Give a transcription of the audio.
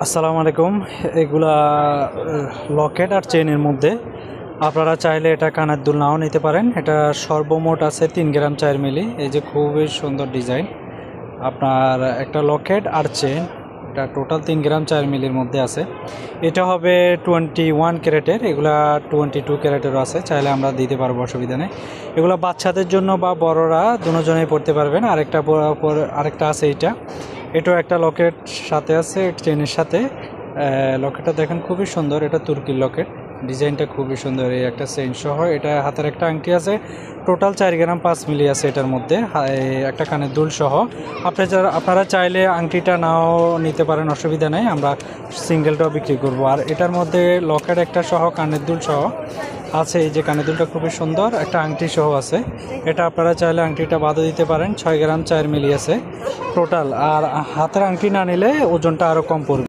আসসালামু আলাইকুম। এগুলা লকেট আর চেনের মধ্যে আপনারা চাইলে এটা কানের দুল নাও নিতে পারেন। এটা সর্বমোট আছে 3 গ্রাম 4 মিলি। এই যে খুবই সুন্দর ডিজাইন। আপনার একটা লকেট আর চেন, এটা টোটাল 3 গ্রাম 4 মিলির মধ্যে আছে। এটা হবে 21 ক্যারেটের, এগুলা 22 ক্যারেটেরও আছে, চাইলে আমরা দিতে পারবো, অসুবিধা নেই। এগুলো বাচ্চাদের জন্য বা বড়রা দুজনেই পড়তে পারবেন। আরেকটা আছে এইটা, এটাও একটা লকেট সাথে আছে চেনের সাথে। লকেটটা দেখেন খুবই সুন্দর, এটা তুর্কির লকেট, ডিজাইনটা খুবই সুন্দর। এই একটা চেইন সহ এটা হাতের একটা আংটি আছে, টোটাল 4 গ্রাম 5 মিলি আছে এটার মধ্যে, একটা কানের দুল সহ। আপনারা চাইলে আংটিটা নাও নিতে পারেন, অসুবিধা নেই, আমরা সিঙ্গেলটাও বিক্রি করব। আর এটার মধ্যে লকেট একটা সহ কানের দুল সহ আছে। এই যে কানের দুলটা খুবই সুন্দর, একটা আংটি সহ আছে। এটা আপনারা চাইলে আংটিটা বাদও দিতে পারেন। 6 গ্রাম 4 মিলি আছে টোটাল। আর হাতের আংটি না নিলে ওজনটা আরও কম পড়বে।